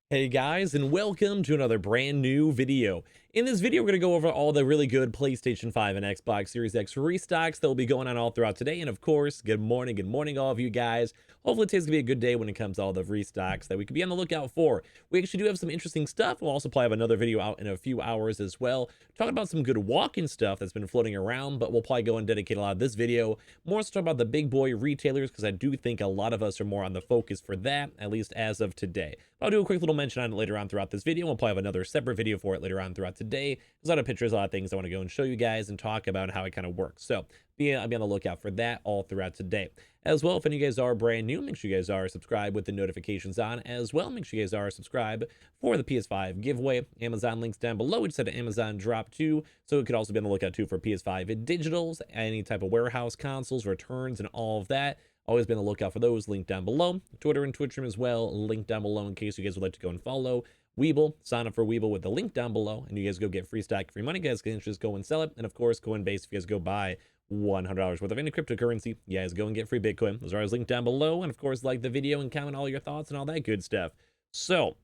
Hey guys, and welcome to another brand new video. In this video, we're going to go over all the really good PlayStation 5 and Xbox Series X restocks that will be going on all throughout today. And of course, good morning, all of you guys. Hopefully today's going to be a good day when it comes to all the restocks that we could be on the lookout for. We actually do have some interesting stuff. We'll also probably have another video out in a few hours as well, talking about some good walk-in stuff that's been floating around, but we'll probably go and dedicate a lot of this video more so about the big boy retailers, because I do think a lot of us are more on the focus for that, at least as of today. I'll do a quick little mention on it later on throughout this video. We'll probably have another separate video for it later on throughout today. There's a lot of pictures, a lot of things I want to go and show you guys and talk about how it kind of works. So I'll be on the lookout for that all throughout today. As well, if any of you guys are brand new, make sure you guys are subscribed with the notifications on as well. Make sure you guys are subscribed for the PS5 giveaway. Amazon links down below. We just had an Amazon drop too, so it could also be on the lookout too for PS5 digitals, any type of warehouse consoles, returns, and all of that. Always be on the lookout for those, linked down below. Twitter and Twitch as well, linked down below in case you guys would like to go and follow Weeble. Sign up for Weeble with the link down below, and you guys go get free stock, free money. You guys can just go and sell it. And of course, Coinbase, if you guys go buy $100 worth of any cryptocurrency, you guys go and get free Bitcoin. Those are always linked down below. And of course, like the video and comment all your thoughts and all that good stuff. So,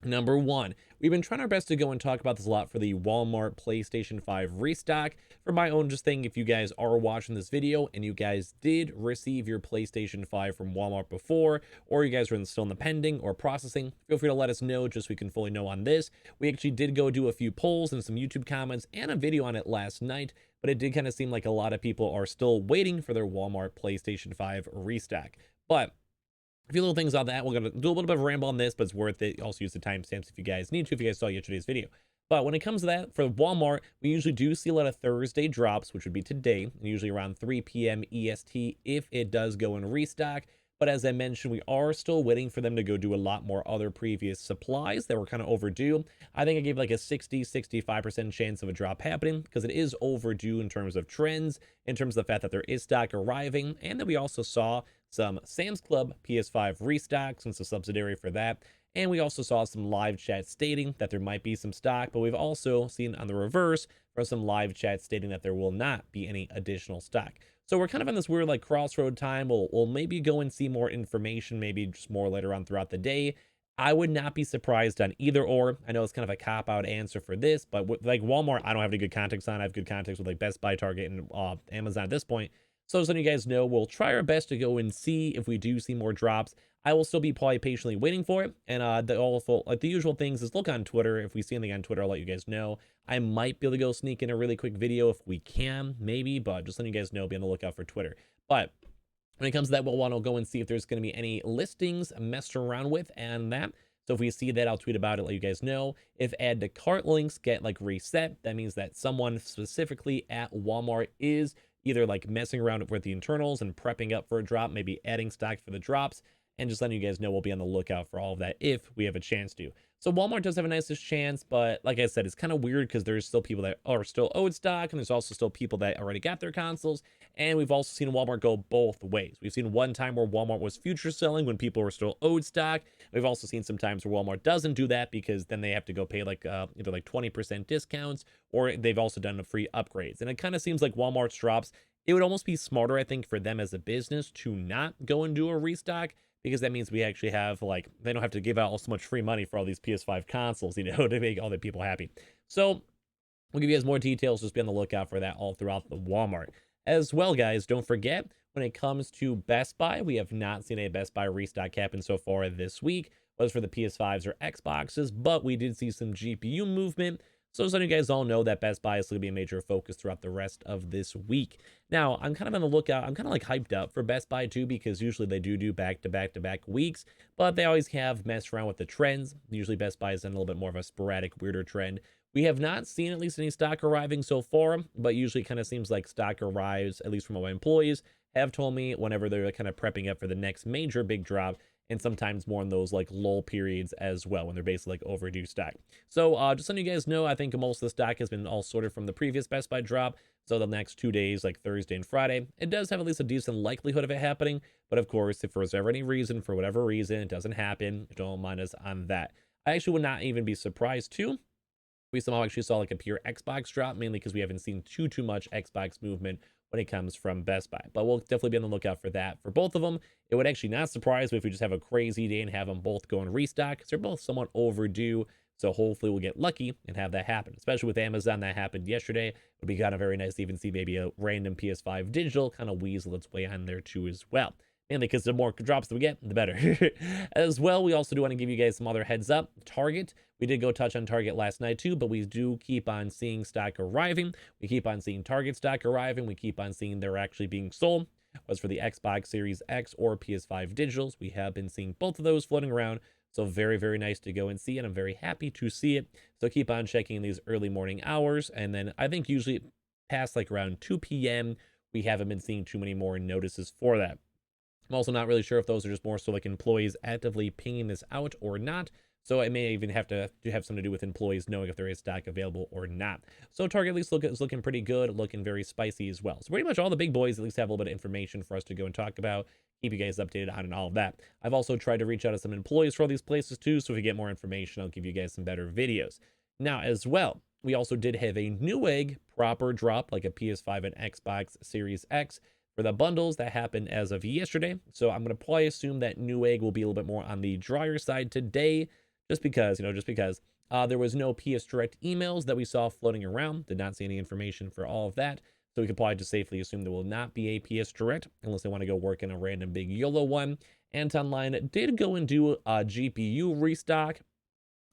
number one, we've been trying our best to go and talk about this a lot for the Walmart PlayStation 5 restock. For my own just thing, if you guys are watching this video and you guys did receive your PlayStation 5 from Walmart before, or you guys are still in the pending or processing, feel free to let us know just so we can fully know on this. We actually did go do a few polls and some YouTube comments and a video on it last night, but it did kind of seem like a lot of people are still waiting for their Walmart PlayStation 5 restock. But a few little things on that. We're going to do a little bit of a ramble on this, but it's worth it. Also use the timestamps if you guys need to, if you guys saw yesterday's video. But when it comes to that, for Walmart, we usually do see a lot of Thursday drops, which would be today, and usually around 3 p.m. EST if it does go in restock. But as I mentioned, we are still waiting for them to go do a lot more other previous supplies that were kind of overdue. I think I gave like a 65% chance of a drop happening because it is overdue in terms of trends, in terms of the fact that there is stock arriving, and that we also saw some Sam's Club PS5 restock since the subsidiary for that. And we also saw some live chat stating that there might be some stock, but we've also seen on the reverse for some live chat stating that there will not be any additional stock. So we're kind of in this weird like crossroad time. We'll maybe go and see more information, maybe just more later on throughout the day. I would not be surprised on either or. I know it's kind of a cop-out answer for this, but with, like Walmart, I don't have any good contacts on. I have good contacts with like Best Buy, Target, and Amazon at this point. So just letting you guys know, we'll try our best to go and see if we do see more drops. I will still be probably patiently waiting for it. And like the usual things is look on Twitter. If we see anything on Twitter, I'll let you guys know. I might be able to go sneak in a really quick video if we can, maybe, but just letting you guys know, be on the lookout for Twitter. But when it comes to that, we'll want to go and see if there's going to be any listings messed around with and that. So if we see that, I'll tweet about it, let you guys know. If add to cart links get like reset, that means that someone specifically at Walmart is either like messing around with the internals and prepping up for a drop, maybe adding stock for the drops, and just letting you guys know we'll be on the lookout for all of that if we have a chance to. So Walmart does have a nicest chance, but like I said, it's kind of weird because there's still people that are still owed stock, and there's also still people that already got their consoles. And we've also seen Walmart go both ways. We've seen one time where Walmart was future selling when people were still owed stock. We've also seen some times where Walmart doesn't do that because then they have to go pay like either like 20% discounts, or they've also done free upgrades. And it kind of seems like Walmart's drops, it would almost be smarter, I think, for them as a business to not go and do a restock, because that means we actually have like, they don't have to give out so much free money for all these PS5 consoles, you know, to make all the people happy. So we'll give you guys more details. Just be on the lookout for that all throughout the Walmart. As well, guys, don't forget, when it comes to Best Buy, we have not seen a Best Buy restock happen so far this week, whether for the PS5s or Xboxes, but we did see some GPU movement. So just letting you guys all know that Best Buy is going to be a major focus throughout the rest of this week. Now, I'm kind of on the lookout. I'm kind of like hyped up for Best Buy too, because usually they do back-to-back weeks, but they always have messed around with the trends. Usually Best Buy is in a little bit more of a sporadic, weirder trend. We have not seen at least any stock arriving so far, but usually it kind of seems like stock arrives, at least from what my employees have told me, whenever they're kind of prepping up for the next major big drop, and sometimes more in those like lull periods as well, when they're basically like overdue stock. So just letting you guys know, I think most of the stock has been all sorted from the previous Best Buy drop. So the next 2 days, like Thursday and Friday, it does have at least a decent likelihood of it happening. But of course, if for any reason, for whatever reason, it doesn't happen, don't mind us on that. I actually would not even be surprised too. We somehow actually saw like a pure Xbox drop, mainly because we haven't seen too much Xbox movement when it comes from Best Buy. But we'll definitely be on the lookout for that for both of them. It would actually not surprise me if we just have a crazy day and have them both go in restock, because they're both somewhat overdue. So hopefully we'll get lucky and have that happen, especially with Amazon. That happened yesterday. It would be kind of very nice to even see maybe a random PS5 digital kind of weasel its way on there too as well. Mainly because the more drops that we get, the better. As well, we also do want to give you guys some other heads up. Target, we did go touch on Target last night too, but we do keep on seeing stock arriving. We keep on seeing Target stock arriving. We keep on seeing they're actually being sold. Was for the Xbox Series X or PS5 digitals. We have been seeing both of those floating around. So very, very nice to go and see, and I'm very happy to see it. So keep on checking in these early morning hours. And then I think usually past like around 2 p.m., we haven't been seeing too many more notices for that. I'm also not really sure if those are just more so like employees actively pinging this out or not. So it may even have to have something to do with employees knowing if there is stock available or not. So Target at least is looking pretty good, looking very spicy as well. So pretty much all the big boys at least have a little bit of information for us to go and talk about, keep you guys updated on and all of that. I've also tried to reach out to some employees for all these places too, so if we get more information, I'll give you guys some better videos. Now as well, we also did have a Newegg proper drop, like a PS5 and Xbox Series X for the bundles that happened as of yesterday. So I'm going to probably assume that Newegg will be a little bit more on the drier side today, just because, there was no PS Direct emails that we saw floating around. Did not see any information for all of that. So we could probably just safely assume there will not be a PS Direct unless they want to go work in a random big YOLO one. Antonline did go and do a GPU restock.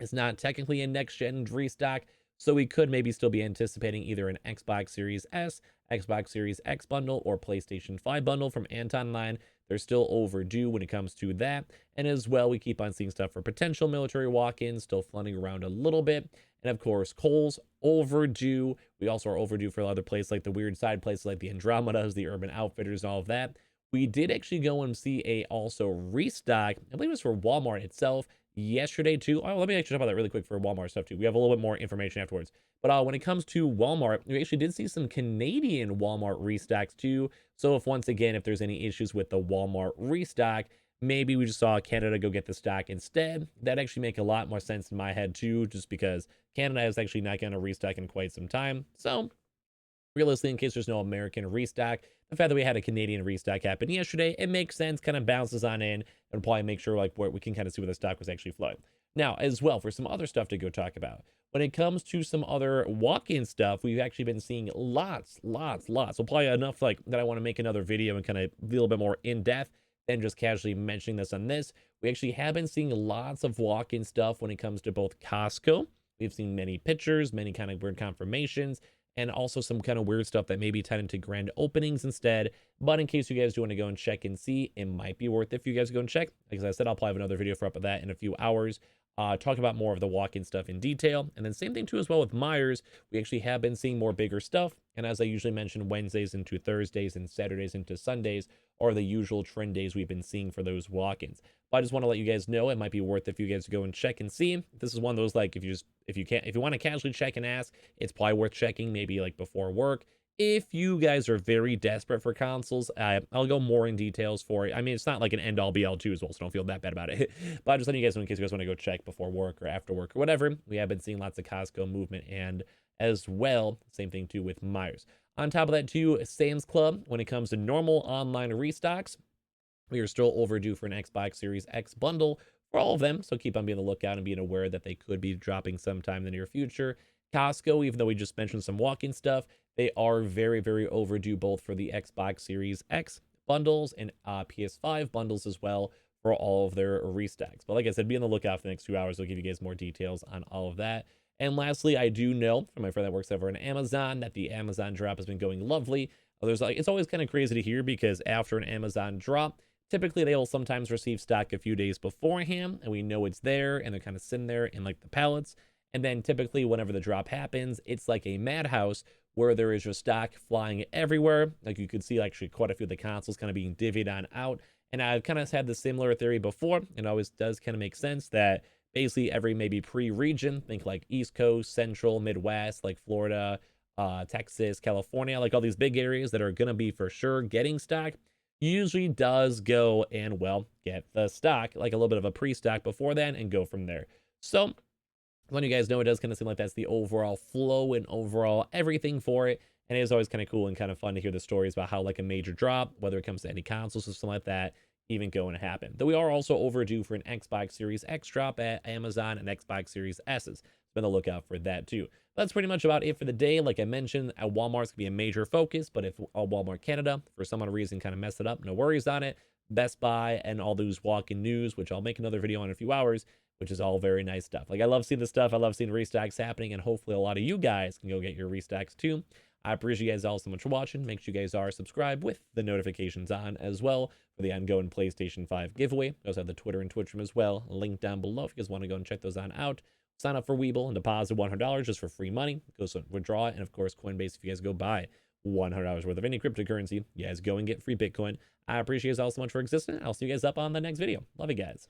It's not technically a next-gen restock, so we could maybe still be anticipating either an Xbox Series S, Xbox Series X bundle, or PlayStation 5 bundle from Antonline. They're still overdue when it comes to that. And as well, we keep on seeing stuff for potential military walk-ins, still flooding around a little bit. And of course, Kohl's overdue. We also are overdue for other places like the weird side places like the Andromedas, the Urban Outfitters, all of that. We did actually go and see a also restock, I believe it was for Walmart itself, yesterday too. Oh, let me actually talk about that really quick for Walmart stuff too. We have a little bit more information afterwards. But when it comes to Walmart, we actually did see some Canadian Walmart restocks too. So if there's any issues with the Walmart restock, maybe we just saw Canada go get the stock instead. That actually make a lot more sense in my head too, just because Canada is actually not going to restock in quite some time. So realistically, in case there's no American restock, the fact that we had a Canadian restock happen yesterday, it makes sense, kind of bounces on in, and probably make sure like where we can kind of see where the stock was actually flowing. Now, as well, for some other stuff to go talk about, when it comes to some other walk-in stuff, we've actually been seeing lots. So probably enough like that I want to make another video and kind of be a little bit more in-depth than just casually mentioning this on this. We actually have been seeing lots of walk-in stuff when it comes to both Costco. We've seen many pictures, many kind of weird confirmations, and also some kind of weird stuff that maybe tied into grand openings instead. But in case you guys do want to go and check and see, it might be worth it if you guys go and check. Like I said, I'll probably have another video for up of that in a few hours. Talk about more of the walk-in stuff in detail. And then same thing too as well with Myers. We actually have been seeing more bigger stuff. And as I usually mention, Wednesdays into Thursdays and Saturdays into Sundays are the usual trend days we've been seeing for those walk-ins. But I just want to let you guys know it might be worth it if you guys go and check and see. This is one of those like if you want to casually check and ask, it's probably worth checking maybe like before work. If you guys are very desperate for consoles, I'll go more in details for it. I mean, it's not like an end-all be-all too as well, so don't feel that bad about it. But I'm just letting you guys know in case you guys want to go check before work or after work or whatever. We have been seeing lots of Costco movement, and as well, same thing too with Myers. On top of that too, Sam's Club, when it comes to normal online restocks, we are still overdue for an Xbox Series X bundle for all of them, so keep on being on the lookout and being aware that they could be dropping sometime in the near future. Costco, even though we just mentioned some walk-in stuff, they are very, very overdue both for the Xbox Series X bundles and PS5 bundles as well for all of their restocks. But like I said, be on the lookout for the next 2 hours. I'll give you guys more details on all of that. And lastly, I do know from my friend that works over on Amazon that the Amazon drop has been going lovely. It's always kind of crazy to hear because after an Amazon drop, typically they will sometimes receive stock a few days beforehand, and we know it's there, and they're kind of sitting there in like the pallets. And then typically whenever the drop happens, it's like a madhouse where there is just stock flying everywhere. Like you could see actually quite a few of the consoles kind of being divvied on out. And I've kind of had the similar theory before. It always does kind of make sense that basically every maybe pre-region, think like East Coast, Central, Midwest, like Florida, Texas, California, like all these big areas that are going to be for sure getting stock, usually does go and, well, get the stock, like a little bit of a pre-stock before then and go from there. So letting you guys know, it does kind of seem like that's the overall flow and overall everything for it. And it is always kind of cool and kind of fun to hear the stories about how like a major drop, whether it comes to any console system like that, even going to happen. Though we are also overdue for an Xbox Series X drop at Amazon and Xbox Series S's. Been on the lookout for that too. That's pretty much about it for the day. Like I mentioned, at Walmart's gonna be a major focus, but if all Walmart Canada for some odd reason kind of mess it up, no worries on it. Best Buy and all those walk-in news, which I'll make another video on in a few hours, which is all very nice stuff. Like I love seeing this stuff. I love seeing restocks happening, and hopefully a lot of you guys can go get your restocks too. I appreciate you guys all so much for watching. Make sure you guys are subscribed with the notifications on as well for the ongoing PlayStation 5 giveaway. We also have the Twitter and Twitch room as well. Link down below if you guys want to go and check those on out. Sign up for Weeble and deposit $100 just for free money. Go so withdraw it. And of course, Coinbase, if you guys go buy $100 worth of any cryptocurrency, you guys go and get free Bitcoin. I appreciate you guys all so much for existing. I'll see you guys up on the next video. Love you guys.